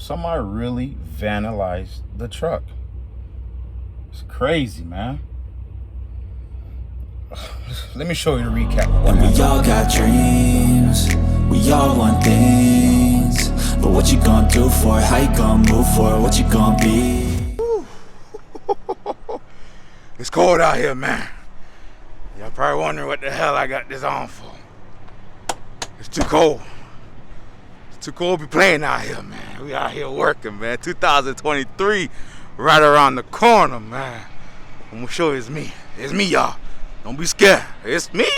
somebody really vandalized the truck. It's crazy, man. Let me show you the recap. And we all got dreams, we all want things, but what you gonna do for it? How you gonna move for it? What you gonna be? It's cold out here, man. Y'all probably wondering what the hell I got this on for. It's too cold. It's too cold to be playing out here, man. We out here working, man. 2023 right around the corner, man. I'm gonna show you it's me. It's me, y'all. Don't be scared. It's me.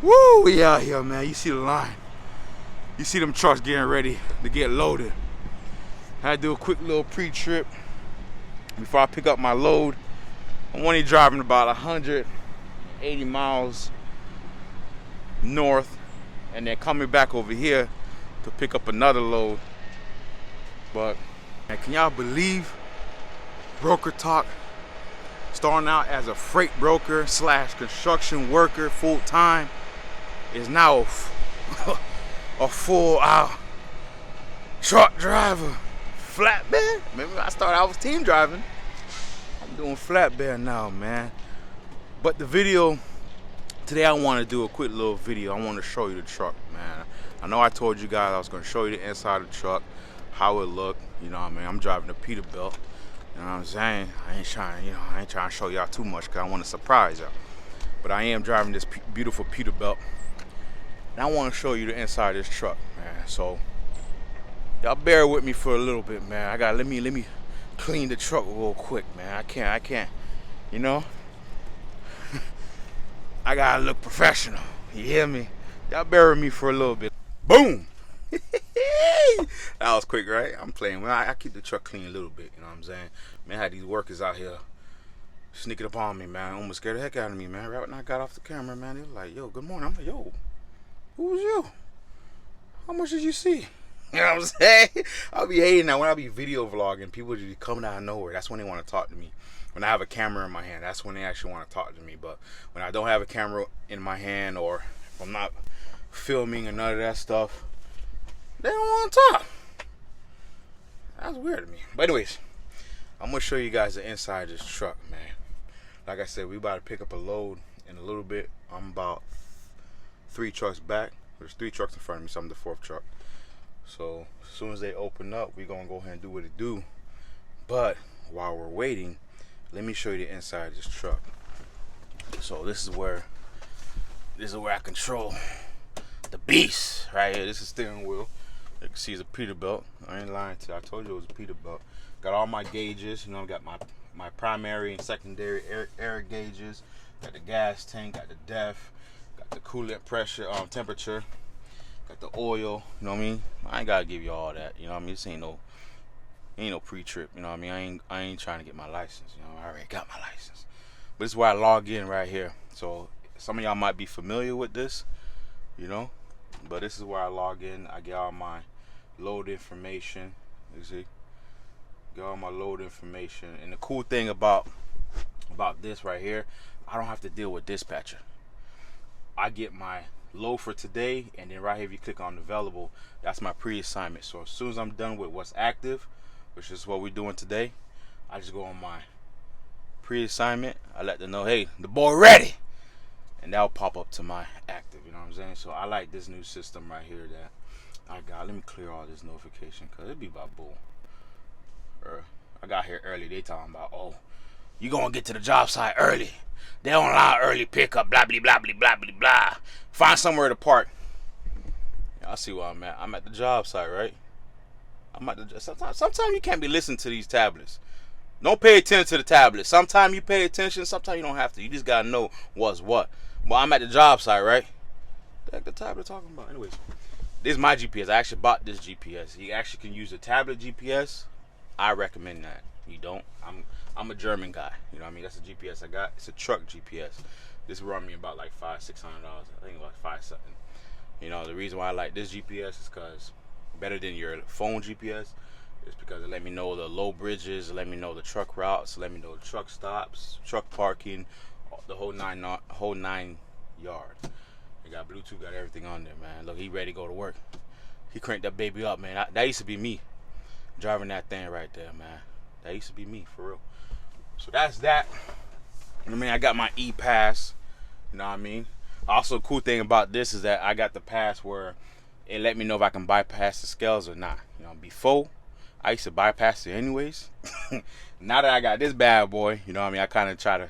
Woo, we out here, man. You see the line. You see them trucks getting ready to get loaded. I had to do a quick little pre-trip before I pick up my load. I'm only driving about 180 miles north and then coming back over here to pick up another load. But man, can y'all believe broker talk? Starting out as a freight broker / construction worker full time is now a full out truck driver, flatbed. Remember I was team driving. I'm doing flatbed now, man. But the video today, I want to do a quick little video. I want to show you the truck, man. I know I told you guys I was going to show you the inside of the truck, how it looked. You know what I mean? I'm driving a Peterbilt. You know what I'm saying? I ain't trying to show y'all too much because I want to surprise y'all. But I am driving this beautiful Peterbilt. And I want to show you the inside of this truck, man. So y'all bear with me for a little bit, man. Let me clean the truck real quick, man. I can't, you know? I gotta look professional. You hear me? Y'all bear with me for a little bit. Boom! That was quick, right? I'm playing. Well, I keep the truck clean a little bit, you know what I'm saying? Man, I had these workers out here sneaking up on me, man. Almost scared the heck out of me, man. Right when I got off the camera, man, they were like, yo, good morning. I'm like, yo, who was you? How much did you see? You know what I'm saying? I'll be hating that when I be video vlogging, people just be coming out of nowhere. That's when they want to talk to me. When I have a camera in my hand, that's when they actually want to talk to me. But when I don't have a camera in my hand, or if I'm not filming or none of that stuff, they don't want to talk. That's weird to me. But anyways, I'm going to show you guys the inside of this truck, man. Like I said, we about to pick up a load in a little bit. I'm about 3 trucks back. There's 3 trucks in front of me, so I'm the 4th truck. So as soon as they open up, we're going to go ahead and do what it do. But while we're waiting, let me show you the inside of this truck. So this is where I control the beast right here. This is steering wheel. You can see it's a Peterbilt. I ain't lying to you. I told you it was a Peterbilt. Got all my gauges. You know, I got my primary and secondary air gauges. Got the gas tank. Got the depth. Got the coolant pressure, temperature. Got the oil. You know what I mean? I ain't gotta give you all that. You know what I mean? This ain't no pre-trip. You know what I mean? I ain't trying to get my license. You know, I already got my license. But this is where I log in right here. So some of y'all might be familiar with this. You know, but this is where I log in. I get all my load information. You see, get all my load information. And the cool thing about this right here, I don't have to deal with dispatcher. I get my load for today, and then right here, if you click on available, that's my pre-assignment. So as soon as I'm done with what's active, which is what we're doing today, I just go on my pre-assignment. I let them know, hey, the boy ready. And that'll pop up to my active, you know what I'm saying? So I like this new system right here that I got. Let me clear all this notification because it'd be about bull. I got here early. They talking about, oh, you gonna get to the job site early. They don't allow early pickup, blah, blah, blah, blah, blah, blah, blah. Find somewhere to park. I see where I'm at. I'm at the job site, right? Sometimes you can't be listening to these tablets. Don't pay attention to the tablet. Sometimes you pay attention. Sometimes you don't have to. You just gotta know what's what. Well, I'm at the job site, right? What the heck the tablet talking about? Anyways, this is my GPS. I actually bought this GPS. You actually can use a tablet GPS. I recommend that. You don't. I'm a German guy. You know what I mean? That's the GPS I got. It's a truck GPS. This run me about like $500-600. I think about $5 something. You know, the reason why I like this GPS is because better than your phone GPS. It's because it let me know the low bridges, it let me know the truck routes, it let me know the truck stops, truck parking, the whole nine yards. It got Bluetooth, got everything on there, man. Look, he ready to go to work. He cranked that baby up, man. That used to be me driving that thing right there, man. That used to be me, for real. So that's that. I mean, I got my E-Pass. You know what I mean? Also, cool thing about this is that I got the pass where it let me know if I can bypass the scales or not. You know, before I used to bypass it anyways. Now that I got this bad boy, you know what I mean, I kind of try to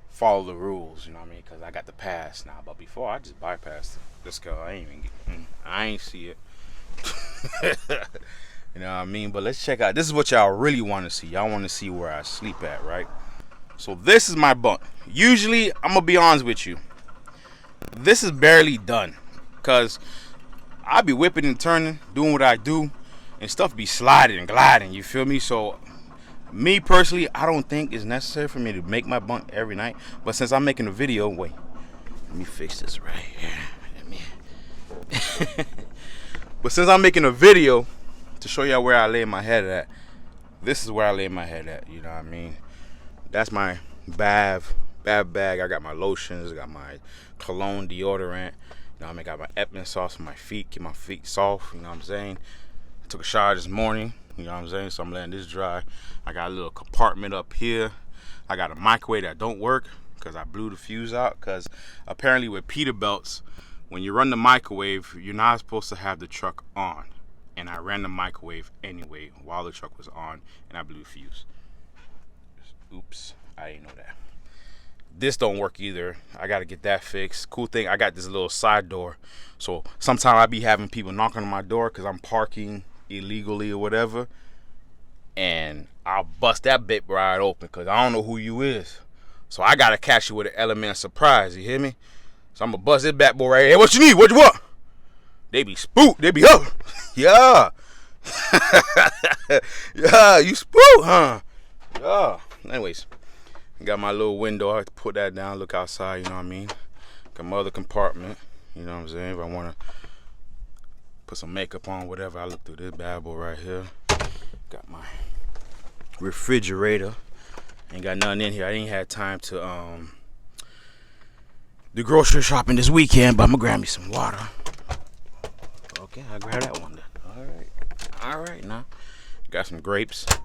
follow the rules, you know what I mean, because I got the pass now. But before, I just bypassed the scale. I ain't see it. You know what I mean? But let's check out. This is what y'all really want to see. Y'all want to see where I sleep at, right? So this is my bunk. Usually, I'm gonna be honest with you, this is barely done, cause I be whipping and turning, doing what I do, and stuff be sliding and gliding. You feel me? So me personally, I don't think it's necessary for me to make my bunk every night. But since I'm making a video, wait, let me fix this right here. But since I'm making a video to show y'all where I lay my head at, this is where I lay my head at. You know what I mean? That's my bath bag. I got my lotions, I got my cologne, deodorant. You know what I mean? I got my Epsom sauce for my feet, keep my feet soft. You know what I'm saying? I took a shower this morning. You know what I'm saying? So I'm letting this dry. I got a little compartment up here. I got a microwave that don't work because I blew the fuse out. Because apparently with Peterbilts, when you run the microwave, you're not supposed to have the truck on. And I ran the microwave anyway while the truck was on, and I blew the fuse. Oops, I didn't know that. This don't work either. I gotta get that fixed. Cool thing, I got this little side door. So sometimes I be having people knocking on my door because I'm parking illegally or whatever. And I'll bust that bit right open because I don't know who you is. So I gotta catch you with an element of surprise, you hear me? So I'm gonna bust this bad boy right here. Hey, what you need? What you want? They be spooked. They be up. Yeah. Yeah, you spooked, huh? Yeah. Anyways, got my little window. I have to put that down, look outside, you know what I mean? Got my other compartment, you know what I'm saying? If I want to put some makeup on, whatever, I look through this bad boy right here. Got my refrigerator. Ain't got nothing in here. I ain't had time to do grocery shopping this weekend, but I'm going to grab me some water. Okay, I'll grab that one then. All right, now. Got some grapes. You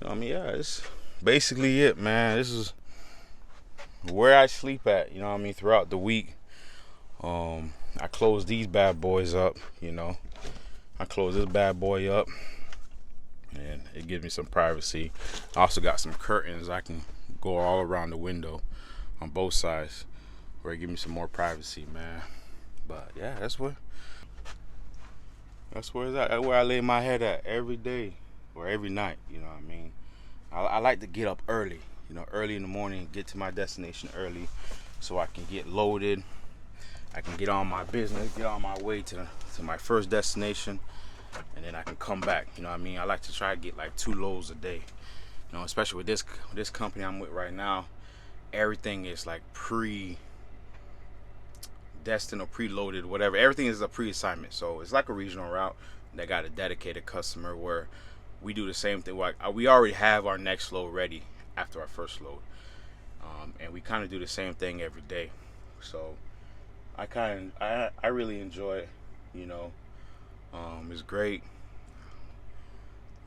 know what I mean? Yeah, it's basically it, man. This is where I sleep at, you know what I mean, throughout the week. I close these bad boys up, you know. I close this bad boy up, and it gives me some privacy. I also got some curtains I can go all around the window on both sides, where it gives me some more privacy, man. But yeah, that's where it's at. That's where I lay my head at every day or every night, you know what I mean. I like to get up early, you know, early in the morning, get to my destination early so I can get loaded. I can get on my business, get on my way to my first destination, and then I can come back, you know what I mean. I like to try to get like 2 loads a day, you know, especially with this company I'm with right now. Everything is like destined or preloaded, whatever. Everything is a pre-assignment, so it's like a regional route that got a dedicated customer where we do the same thing. Like we already have our next load ready after our first load, and we kind of do the same thing every day. So I really enjoy it, you know. It's great.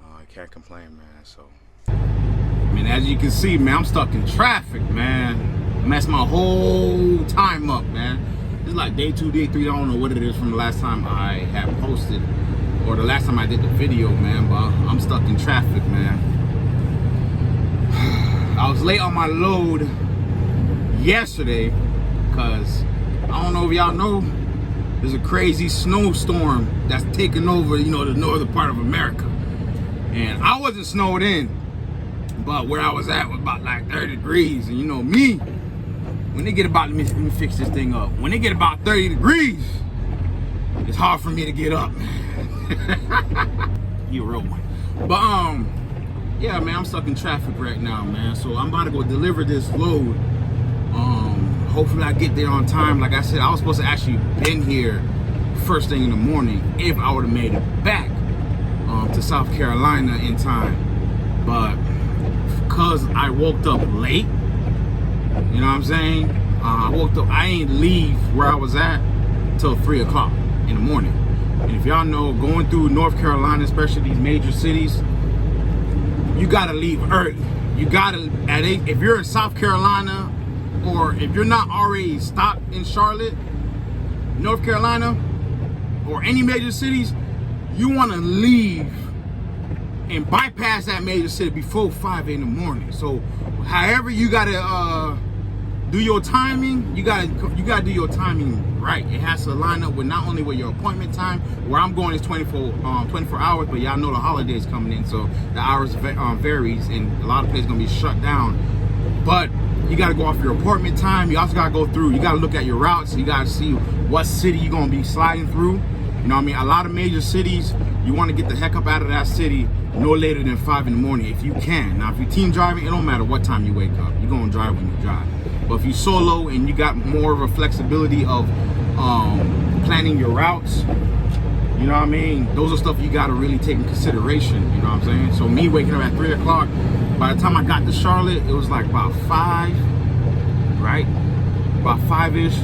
I can't complain, man. So I mean, as you can see, man, I'm stuck in traffic, man. Messed my whole time up, man. It's like day 2, day 3. I don't know what it is from the last time I have posted or the last time I did the video, man, but I'm stuck in traffic, man. I was late on my load yesterday because I don't know if y'all know, there's a crazy snowstorm that's taking over, you know, the northern part of America. And I wasn't snowed in, but where I was at was about like 30 degrees. And you know me, when they get about, let me fix this thing up. When they get about 30 degrees, it's hard for me to get up. You a real one. But yeah, man, I'm stuck in traffic right now, man. So I'm about to go deliver this load. Hopefully I get there on time. Like I said, I was supposed to actually been here first thing in the morning if I would have made it back to South Carolina in time. But because I woke up late, you know what I'm saying? I woke up, I ain't leave where I was at till 3 o'clock in the morning. And if y'all know, going through North Carolina, especially these major cities, you gotta leave early. You gotta, if you're in South Carolina, or if you're not already stopped in Charlotte, North Carolina, or any major cities, you wanna leave and bypass that major city before 5 in the morning. So however you gotta do your timing, you gotta do your timing right. It has to line up with not only with your appointment time. Where I'm going is 24 hours, but y'all know the holidays coming in, so the hours varies, and a lot of places gonna be shut down. But you gotta go off your appointment time. You also gotta go through, you gotta look at your routes. You gotta see what city you're gonna be sliding through. You know what I mean? A lot of major cities, you wanna get the heck up out of that city no later than 5 in the morning if you can. Now, if you're team driving, it don't matter what time you wake up. You're gonna drive when you drive. But if you're solo and you got more of a flexibility of planning your routes, you know what I mean? Those are stuff you gotta really take in consideration, you know what I'm saying? So me waking up at 3 o'clock, by the time I got to Charlotte, it was like about 5, right? About 5-ish.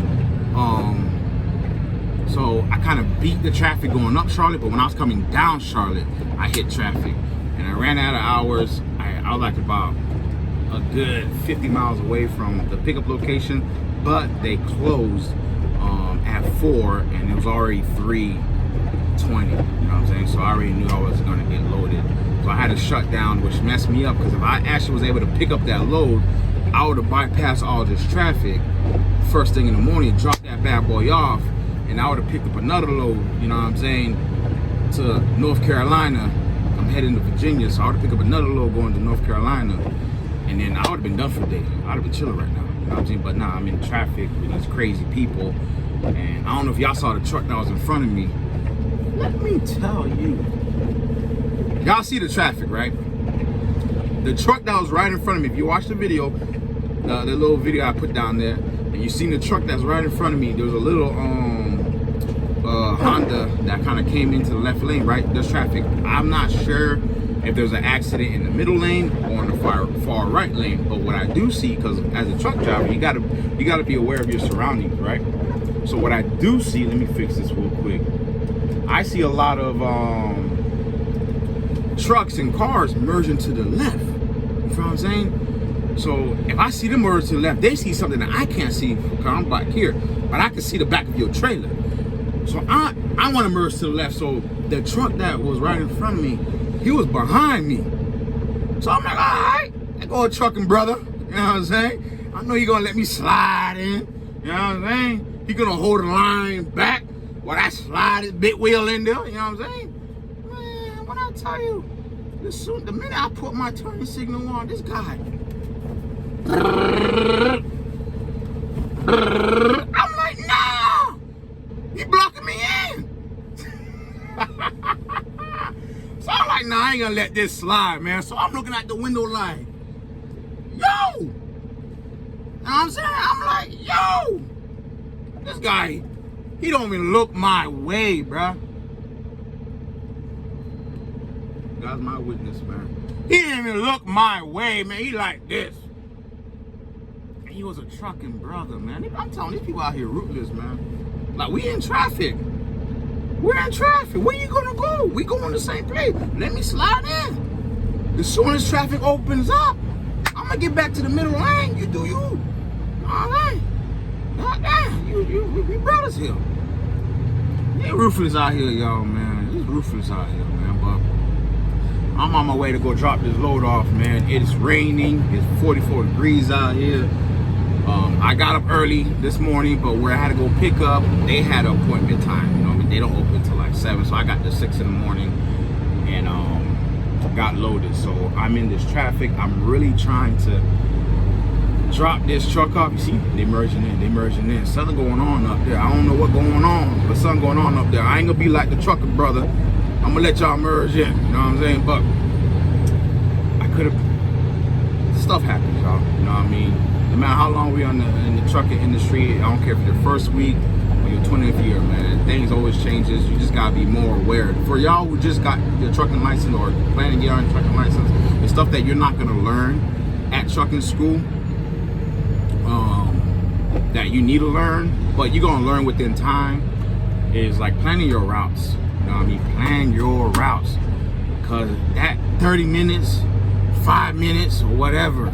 So I kind of beat the traffic going up Charlotte, but when I was coming down Charlotte, I hit traffic. And I ran out of hours. I was like about a good 50 miles away from the pickup location, but they closed at 4, and it was already 3:20. You know what I'm saying? So I already knew I was gonna get loaded. So I had to shut down, which messed me up, because if I actually was able to pick up that load, I would have bypassed all this traffic first thing in the morning, drop that bad boy off, and I would have picked up another load, you know what I'm saying, to North Carolina. I'm heading to Virginia, so I would have picked up another load going to North Carolina, and then I would have been done for the day. I would have been chilling right now, you know what I'm saying? But nah, I'm in traffic with these crazy people, and I don't know if y'all saw the truck that was in front of me. Let me tell you. Y'all see the traffic, right? The truck that was right in front of me, if you watch the video, the little video I put down there, and you seen the truck that's right in front of me, there was a little Honda that kind of came into the left lane, right? There's traffic. I'm not sure if there's an accident in the middle lane or in the far right lane, but what I do see, because as a truck driver, you gotta be aware of your surroundings, right? So what I do see, let me fix this real quick. I see a lot of trucks and cars merging to the left. You know what I'm saying? So if I see them merge to the left, they see something that I can't see because I'm back here, but I can see the back of your trailer. So I want to merge to the left. So the truck that was right in front of me, he was behind me. So I'm like, all right, I go trucking, brother. You know what I'm saying? I know you're gonna let me slide in. You know what I'm saying? He gonna hold the line back while I slide his big wheel in there. You know what I'm saying? Man, when I tell you, the minute I put my turning signal on, this guy. I'm like, nah, he blocking me in. So I'm like, nah, I ain't gonna let this slide, man. So I'm looking at the window like, yo. You know what I'm saying? I'm like, yo, this guy, he don't even look my way, bruh. God's my witness, man. He didn't even look my way, man. He like this. And he was a trucking brother, man. I'm telling these people out here ruthless, man. Like, we in traffic. We're in traffic. Where you gonna go? We going the same place. Let me slide in. As soon as traffic opens up, I'm gonna get back to the middle lane. You do you. All right. We brothers here. They ruthless out here, y'all, man. It's ruthless out here, man. But I'm on my way to go drop this load off, man. It's raining. It's 44 degrees out here. I got up early this morning, but where I had to go pick up, they had an appointment time. You know, I mean, they don't open until like 7, so I got to 6 in the morning and got loaded. So I'm in this traffic. I'm really trying to drop this truck off. You see, they merging in. Something going on up there. I don't know what's going on, but something going on up there. I ain't gonna be like the trucker brother. I'm gonna let y'all merge in. You know what I'm saying? But I could have. Stuff happens, y'all. You know what I mean? No matter how long we in the trucking industry, I don't care if it's your first week or your 20th year, man. Things always changes. You just gotta be more aware. For y'all who just got your trucking license or planning to get on trucking license, it's stuff that you're not gonna learn at trucking school. That you need to learn, but you're gonna learn within time, is like planning your routes. You know what I mean? Plan your routes. Because that 30 minutes, 5 minutes, or whatever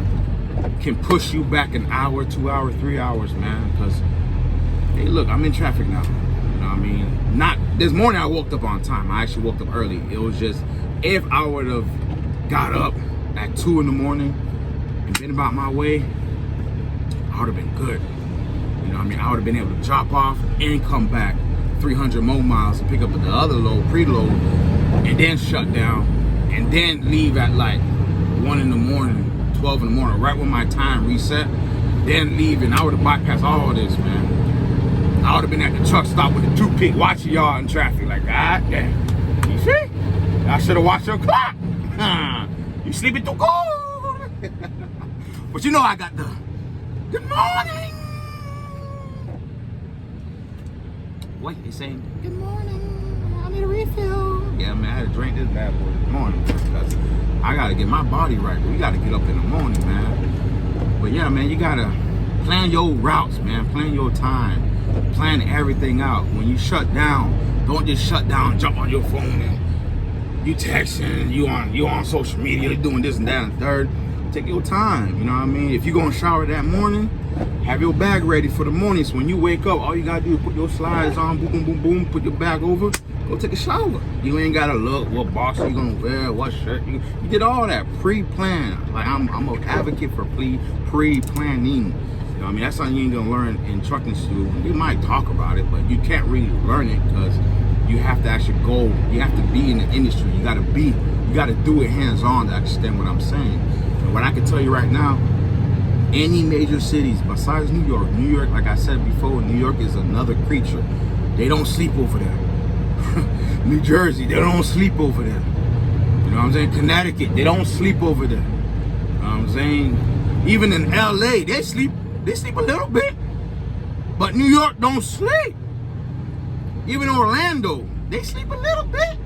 can push you back an hour, 2 hours, 3 hours, man. Because, hey, look, I'm in traffic now. You know what I mean? Not this morning I woke up on time. I actually woke up early. It was just, if I would have got up at 2 in the morning and been about my way, I would have been good. You know what I mean? I would have been able to drop off and come back 300 more miles and pick up the other load, preload, and then shut down, and then leave at like 1 in the morning, 12 in the morning, right when my time reset, then leave, and I would have bypassed all of this, man. I would have been at the truck stop with a toothpick watching y'all in traffic like, God damn. You see? I should have watched your clock. You sleeping too cold. But you know I got the good morning. Wait, they saying good morning. I need a refill. Yeah, man, I had to drink this bad boy this morning because I gotta get my body right. We gotta get up in the morning, man. But yeah, man, you gotta plan your routes, man. Plan your time. Plan everything out. When you shut down, don't just shut down, jump on your phone and you texting, you on social media, doing this and that and third. Take your time, you know what I mean? If you're gonna shower that morning, have your bag ready for the morning. So when you wake up, all you gotta do is put your slides on, boom, boom, boom, boom, put your bag over, go take a shower. You ain't gotta look what box you gonna wear, what shirt. You did all that pre-plan. Like I'm an advocate for pre-planning. You know what I mean? That's something you ain't gonna learn in trucking school. You might talk about it, but you can't really learn it because you have to actually go. You have to be in the industry. You gotta do it hands-on to understand what I'm saying. And what I can tell you right now, any major cities besides New York, like I said before, New York is another creature. They don't sleep over there. New Jersey, they don't sleep over there. You know what I'm saying? Connecticut, they don't sleep over there. You know what I'm saying? Even in LA, they sleep a little bit. But New York don't sleep. Even Orlando, they sleep a little bit.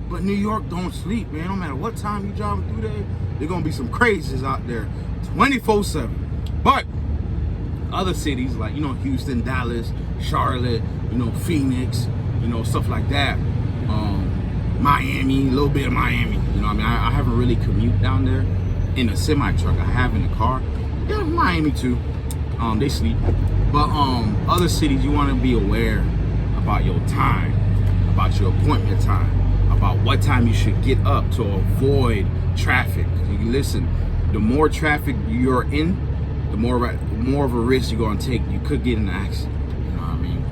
But New York don't sleep, man. No matter what time you driving through there, there's gonna be some crazies out there 24/7. But other cities like, you know, Houston, Dallas, Charlotte, you know, Phoenix, you know, stuff like that. Miami, a little bit of Miami. You know what I mean? I haven't really commute down there in a semi-truck. I have in a car. Yeah, Miami too. They sleep. But other cities, you want to be aware about your time, about your appointment time, about what time you should get up to avoid traffic. You listen, the more traffic you're in, the more of a risk you're gonna take. You could get in an accident. You know what I mean?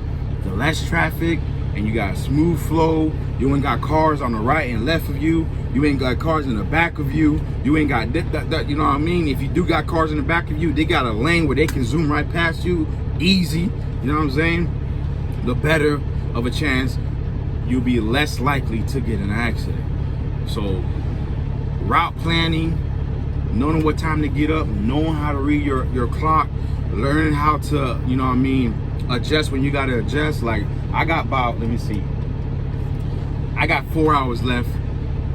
The less traffic and you got smooth flow, you ain't got cars on the right and left of you, you ain't got cars in the back of you, you ain't got that, you know what I mean? If you do got cars in the back of you, they got a lane where they can zoom right past you, easy, you know what I'm saying? The better of a chance you'll be less likely to get in an accident. So route planning, knowing what time to get up, knowing how to read your clock, learning how to, you know what I mean, adjust when you gotta adjust. Like I got about, let me see, I got 4 hours left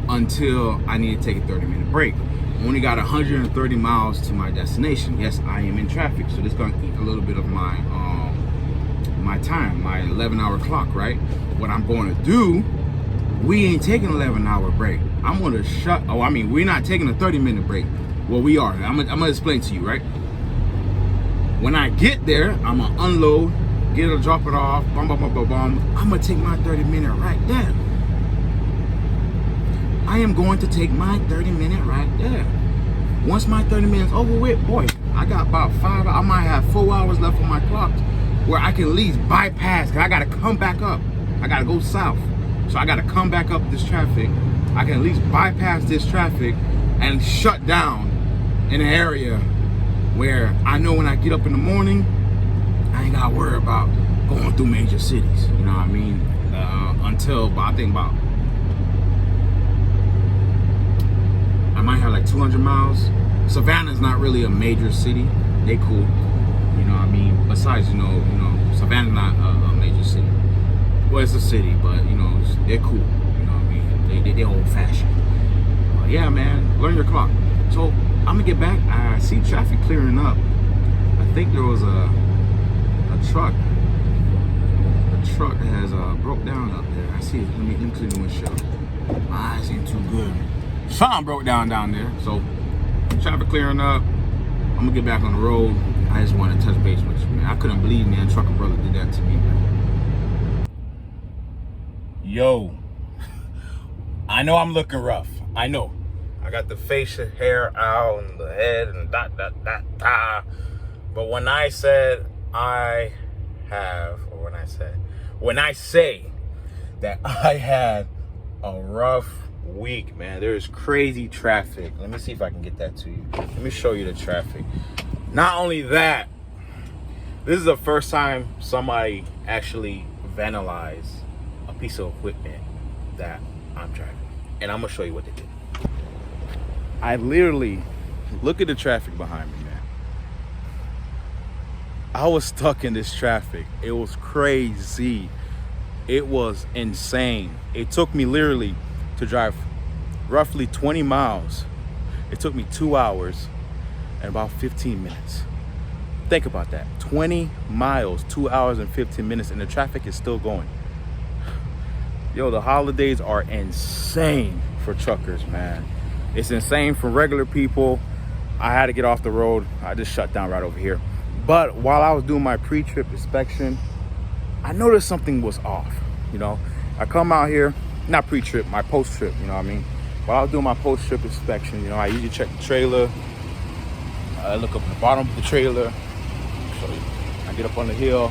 until I need to take a 30-minute break. I only got 130 miles to my destination. Yes, I am in traffic, so this is gonna eat a little bit of my my time, my 11-hour clock, right? What I'm going to do, we ain't taking an 11-hour break. I'm going to we're not taking a 30-minute break. Well, we are. I'm gonna explain to you, right? When I get there, I'm gonna unload, drop it off, bum, bum, bum, bum, bum. I'm gonna take my 30-minute right there. I am going to take my 30-minute right there. Once my 30 minutes over with, boy, I got about I might have 4 hours left on my clock where I can at least bypass, because I gotta come back up. I gotta go south. So I gotta come back up this traffic. I can at least bypass this traffic and shut down in an area where I know when I get up in the morning, I ain't gotta worry about going through major cities. You know what I mean? I might have like 200 miles. Savannah's not really a major city. They cool. You know what I mean? Besides, you know, Savannah's not a major city. Well, it's a city, but you know, they're cool. You know what I mean? They old fashioned. Yeah, man, learn your clock. So I'm gonna get back. I see traffic clearing up. I think there was a truck truck that has broke down up there. I see it. Let me clean the windshield. My eyes ain't too good. Something broke down there. So traffic clearing up. I'm gonna get back on the road. I just want to touch base with you, man. I couldn't believe, man, trucker brother did that to me, man. Yo, I know I'm looking rough. I know. I got the facial hair out and the head and da. But when I said when I say that I had a rough week, man, there's crazy traffic. Let me see if I can get that to you. Let me show you the traffic. Not only that, this is the first time somebody actually vandalized a piece of equipment that I'm driving. And I'm gonna show you what they did. I literally, look at the traffic behind me, man. I was stuck in this traffic. It was crazy. It was insane. It took me literally to drive roughly 20 miles. It took me 2 hours and about 15 minutes. Think about that. 20 miles, 2 hours and 15 minutes, and the traffic is still going. Yo, the holidays are insane for truckers, man. It's insane for regular people. I had to get off the road. I just shut down right over here. But while I was doing my pre-trip inspection, I noticed something was off. You know, I come out here, not pre-trip, my post-trip, you know what I mean? While I was doing my post-trip inspection, you know, I usually check the trailer. I look up at the bottom of the trailer. So I get up on the hill.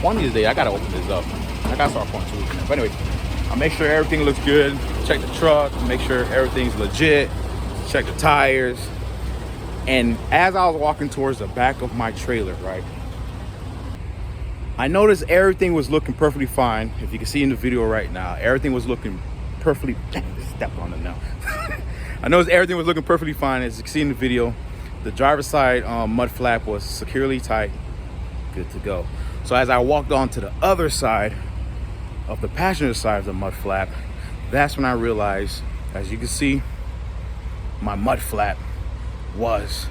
One of these days, I gotta open this up. I gotta start pouring tools in there. But anyway, I make sure everything looks good. Check the truck, make sure everything's legit. Check the tires. And as I was walking towards the back of my trailer, right, I noticed everything was looking perfectly fine. If you can see in the video right now, everything was looking perfectly, step on it now. I noticed everything was looking perfectly fine. As you can see in the video, the driver's side mud flap was securely tight, good to go. So as I walked on to the other side of the passenger side of the mud flap, that's when I realized, as you can see, my mud flap was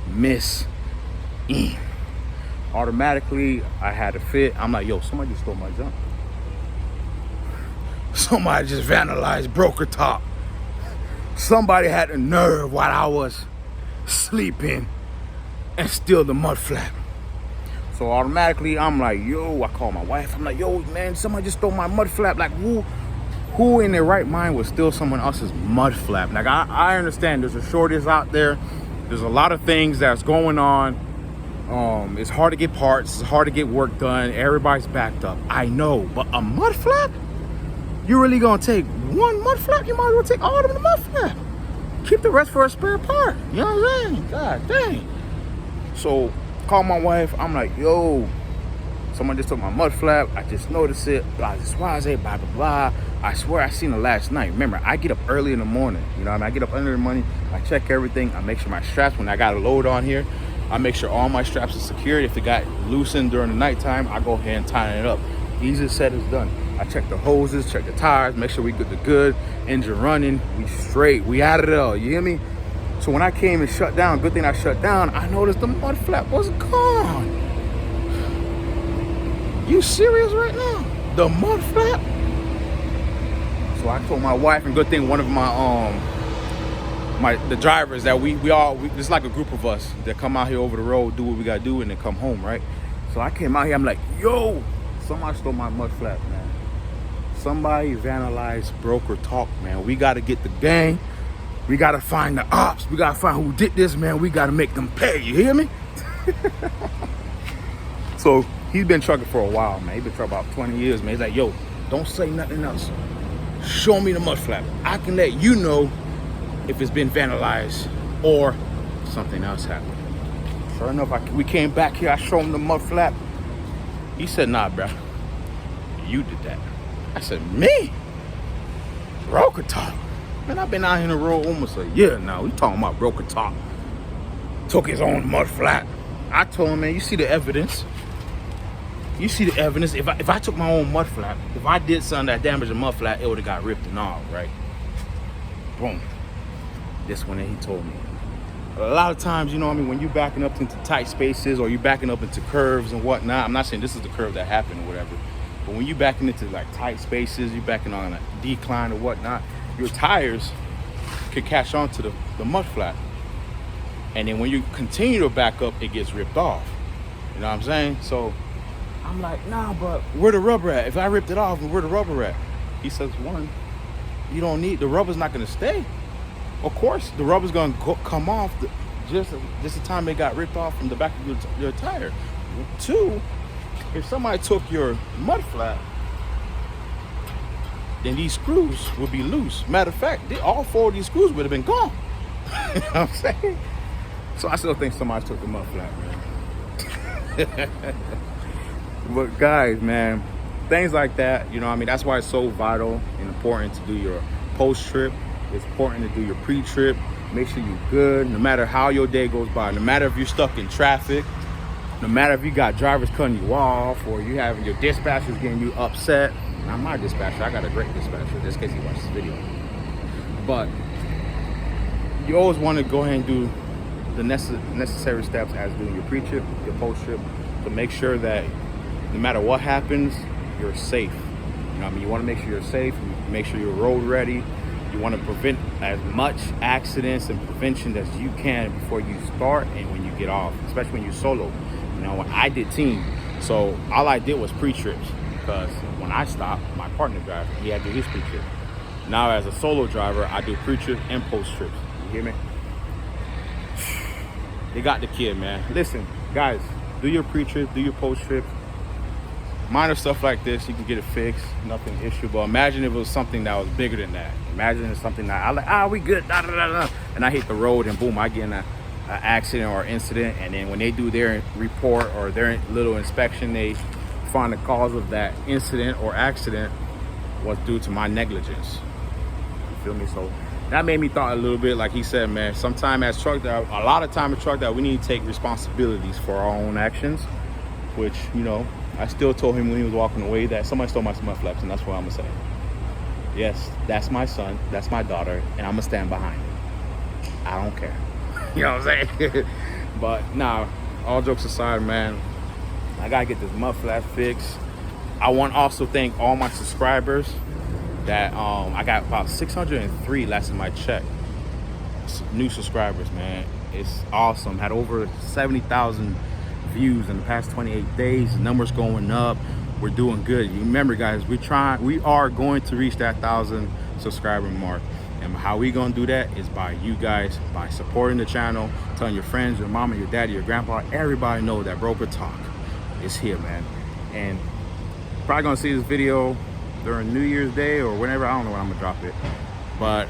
missing. Automatically, I had to fit. I'm like, yo, somebody just stole my junk. Somebody just vandalized, broke her top. Somebody had the nerve while I was sleeping and steal the mud flap. So automatically, I'm like, yo, I call my wife. I'm like, yo, man, somebody just stole my mud flap. Like, who in their right mind would steal someone else's mud flap? Like, I understand there's a shortage out there. There's a lot of things that's going on. It's hard to get parts. It's hard to get work done. Everybody's backed up. I know, but a mud flap? You really gonna take one mud flap? You might as well take all of them in the mud flap. Keep the rest for a spare part. You know what I'm saying? God dang. So, call my wife. I'm like, yo, someone just took my mud flap. I just noticed it. Blah, blah, blah, blah. I swear I seen it last night. Remember, I get up early in the morning. You know what I mean? I get up early in the morning. I check everything. I make sure my straps, when I got a load on here, I make sure all my straps are secured. If they got loosened during the nighttime, I go ahead and tighten it up. Easy said is done. I check the hoses, check the tires, make sure we good to good. Engine running, we straight, we out of there. You hear me? So when I came and shut down, good thing I shut down, I noticed the mud flap was gone. You serious right now? The mud flap? So I told my wife, and good thing one of the drivers that it's like a group of us that come out here over the road, do what we gotta do, and then come home, right? So I came out here, I'm like, yo, somebody stole my mud flap, man. Somebody vandalized, broke, or talked, man. We gotta get the gang. We gotta find the ops. We gotta find who did this, man. We gotta make them pay. You hear me? So he's been trucking for a while, man. He's been trucking about 20 years, man. He's like, yo, don't say nothing else. Show me the mud flap. I can let you know if it's been vandalized or something else happened. Sure enough, we came back here. I showed him the mud flap. He said, nah, bro. You did that. I said, me? Broker talk. Man, I've been out here in the road almost a year now. We talking about broker talk. Took his own mud flap. I told him, man, you see the evidence. You see the evidence. If I took my own mud flap, if I did something that damaged the mud flap, it would have got ripped and all, right? Boom. This one that he told me. A lot of times, you know what I mean, when you're backing up into tight spaces or you're backing up into curves and whatnot, I'm not saying this is the curve that happened or whatever, but when you're backing into like tight spaces, you're backing on a decline or whatnot, your tires could catch on to the mud flat. And then when you continue to back up, it gets ripped off. You know what I'm saying? So I'm like, nah, but where the rubber at? If I ripped it off, where the rubber at? He says, one, you don't need, the rubber's not gonna stay. Of course, the rubber's gonna come off just the time it got ripped off from the back of your tire. Two, if somebody took your mud flat, then these screws would be loose. Matter of fact, all 4 of these screws would have been gone. You know what I'm saying? So I still think somebody took the mud flat, man. But guys, man, things like that, you know what I mean? That's why it's so vital and important to do your post-trip. It's important to do your pre-trip. Make sure you're good, no matter how your day goes by. No matter if you're stuck in traffic, no matter if you got drivers cutting you off, or you having your dispatchers getting you upset. Not my dispatcher, I got a great dispatcher, just in case he watches this video. But you always want to go ahead and do the necessary steps as doing your pre-trip, your post-trip, to make sure that no matter what happens, you're safe. You know what I mean? You want to make sure you're safe, make sure you're road ready. You want to prevent as much accidents and prevention as you can before you start and when you get off, especially when you're solo. You know, when I did team, so all I did was pre-trips, because when I stopped, my partner driver, he had to do his pre-trip. Now as a solo driver, I do pre-trip and post-trips. You hear me? They got the kid, man. Listen, guys, do your pre-trip, do your post-trip. Minor stuff like this, you can get it fixed, nothing issue. But imagine if it was something that was bigger than that. Imagine it's something that I like, we good, da, da, da, da, and I hit the road and boom, I get in an accident or incident. And then when they do their report or their little inspection, they find the cause of that incident or accident was due to my negligence. You feel me? So that made me thought a little bit, like he said, man, sometime as truck driver, a lot of time as truck driver, we need to take responsibilities for our own actions, which, you know, I still told him when he was walking away that somebody stole my mud flaps, and that's what I'm gonna say. Yes, that's my son, that's my daughter, and I'm gonna stand behind it. I don't care. You know what I'm saying? But nah, all jokes aside, man, I gotta get this mud flap fixed. I want to also thank all my subscribers that I got about 603 last time I checked. New subscribers, man. It's awesome. Had over 70,000 views in the past 28 days. The numbers going up. We're doing good. You remember, guys, we are going to reach that 1,000 subscriber mark. And how we gonna do that is by you guys, by supporting the channel, telling your friends, your mama, your daddy, your grandpa, everybody know that Broker Talk is here, man. And probably gonna see this video during New Year's Day or whenever. I don't know when I'm gonna drop it. But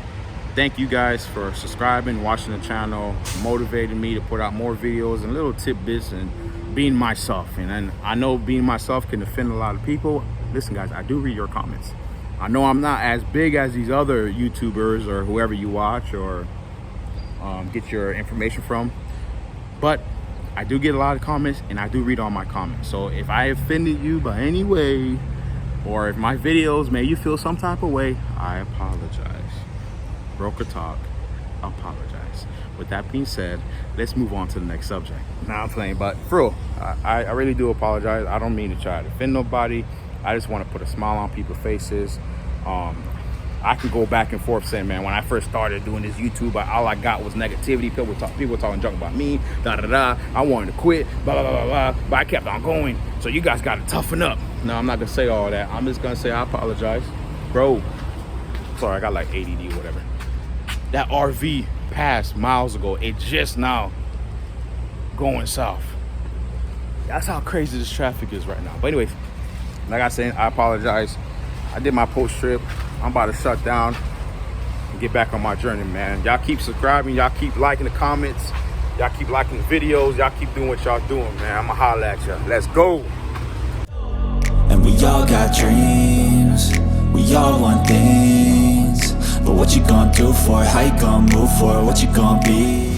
thank you guys for subscribing, watching the channel, motivating me to put out more videos and little tidbits and being myself. And I know being myself can offend a lot of people. Listen, guys, I do read your comments. I know I'm not as big as these other YouTubers or whoever you watch or get your information from, but I do get a lot of comments and I do read all my comments. So if I offended you by any way, or if my videos made you feel some type of way, I apologize. Broker Talk, apologize. With that being said, let's move on to the next subject. Now I'm playing, but for real, I really do apologize. I don't mean to try to offend nobody. I just want to put a smile on people's faces. I can go back and forth saying, man, when I first started doing this YouTube, all I got was negativity. People were talking junk about me, da-da-da. I wanted to quit, blah, blah, blah, blah, but I kept on going. So you guys got to toughen up. No, I'm not going to say all that. I'm just going to say I apologize. Bro, sorry, I got like ADD or whatever. That RV passed miles ago. It just now going south. That's how crazy this traffic is right now. But anyways, like I said, I apologize. I did my post trip. I'm about to shut down and get back on my journey, man. Y'all keep subscribing. Y'all keep liking the comments. Y'all keep liking the videos. Y'all keep doing what y'all doing, man. I'ma holla at y'all. Let's go. And we all got dreams. We all want things. But what you gonna do for it? How you gonna move for it? What you gonna be?